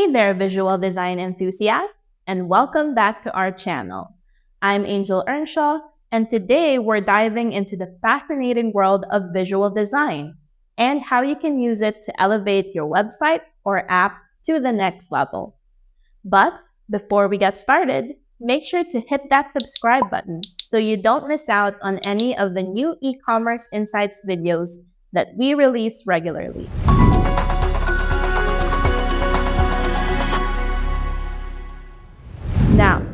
Hey there, visual design enthusiasts, and welcome back to our channel. I'm Angel Earnshaw, and today we're diving into the fascinating world of visual design and how you can use it to elevate your website or app to the next level. But before we get started, make sure to hit that subscribe button so you don't miss out on any of the new e-commerce insights videos that we release regularly. Now,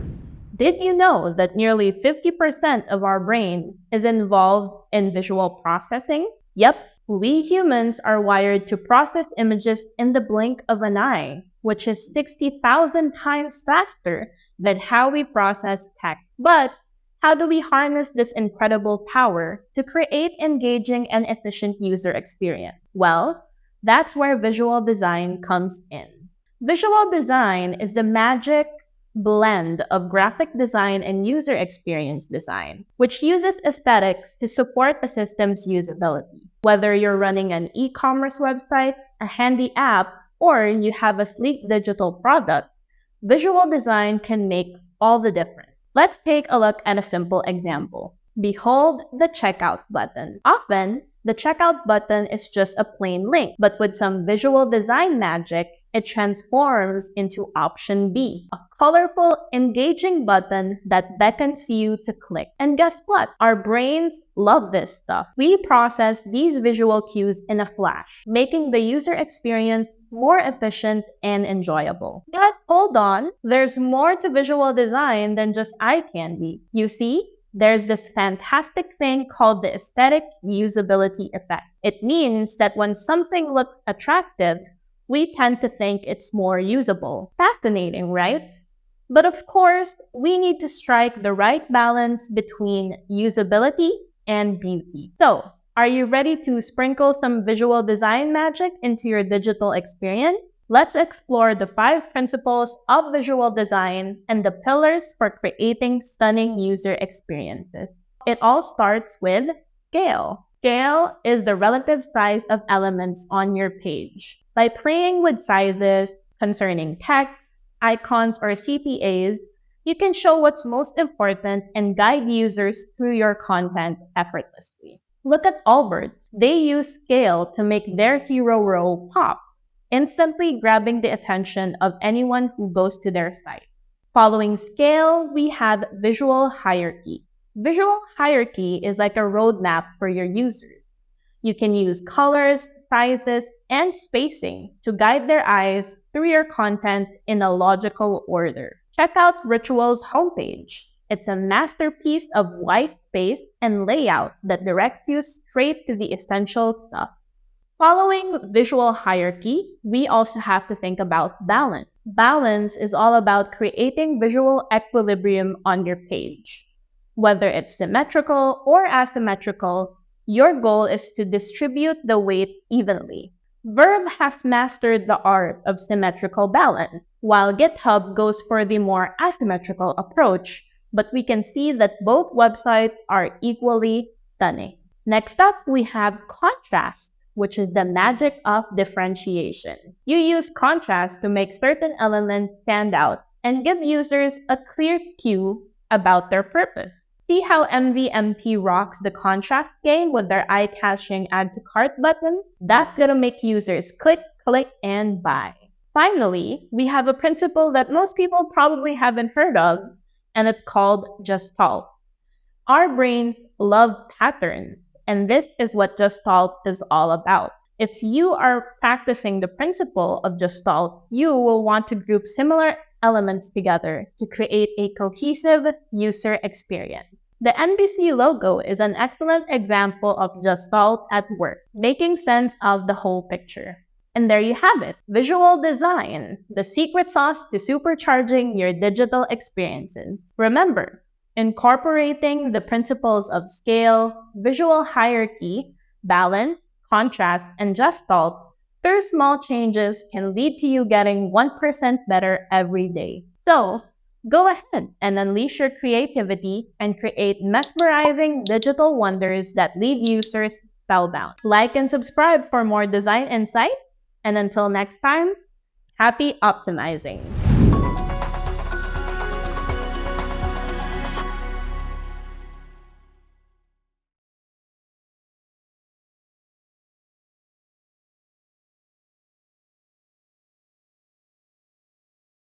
did you know that nearly 50% of our brain is involved in visual processing? Yep, we humans are wired to process images in the blink of an eye, which is 60,000 times faster than how we process text. But how do we harness this incredible power to create engaging and efficient user experience? Well, that's where visual design comes in. Visual design is the magic blend of graphic design and user experience design, which uses aesthetics to support a system's usability. Whether you're running an e-commerce website, a handy app, or you have a sleek digital product, visual design can make all the difference. Let's take a look at a simple example. Behold the checkout button. Often, the checkout button is just a plain link, but with some visual design magic, it transforms into option B, a colorful, engaging button that beckons you to click. And guess what? Our brains love this stuff. We process these visual cues in a flash, making the user experience more efficient and enjoyable. But hold on, there's more to visual design than just eye candy. You see, there's this fantastic thing called the aesthetic usability effect. It means that when something looks attractive, we tend to think it's more usable. Fascinating, right? But of course, we need to strike the right balance between usability and beauty. So, are you ready to sprinkle some visual design magic into your digital experience? Let's explore the 5 principles of visual design and the pillars for creating stunning user experiences. It all starts with scale. Scale is the relative size of elements on your page. By playing with sizes concerning text, icons, or CTAs, you can show what's most important and guide users through your content effortlessly. Look at Allbirds. They use scale to make their hero row pop, instantly grabbing the attention of anyone who goes to their site. Following scale, we have visual hierarchy. Visual hierarchy is like a roadmap for your users. You can use colors, sizes, and spacing to guide their eyes through your content in a logical order. Check out Ritual's homepage. It's a masterpiece of white space and layout that directs you straight to the essential stuff. Following visual hierarchy, we also have to think about balance. Balance is all about creating visual equilibrium on your page. Whether it's symmetrical or asymmetrical, your goal is to distribute the weight evenly. Verb has mastered the art of symmetrical balance, while GitHub goes for the more asymmetrical approach, but we can see that both websites are equally stunning. Next up, we have contrast, which is the magic of differentiation. You use contrast to make certain elements stand out and give users a clear cue about their purpose. See how MVMT rocks the contrast game with their eye-catching add to cart button? That's gonna make users click, and buy. Finally, we have a principle that most people probably haven't heard of, and it's called Gestalt. Our brains love patterns, and this is what Gestalt is all about. If you are practicing the principle of Gestalt, you will want to group similar elements together to create a cohesive user experience. The NBC logo is an excellent example of Gestalt at work, making sense of the whole picture. And there you have it, visual design, the secret sauce to supercharging your digital experiences. Remember, incorporating the principles of scale, visual hierarchy, balance, contrast, and Gestalt through small changes can lead to you getting 1% better every day. So, go ahead and unleash your creativity and create mesmerizing digital wonders that leave users spellbound. Like and subscribe for more design insights. And until next time, Happy optimizing!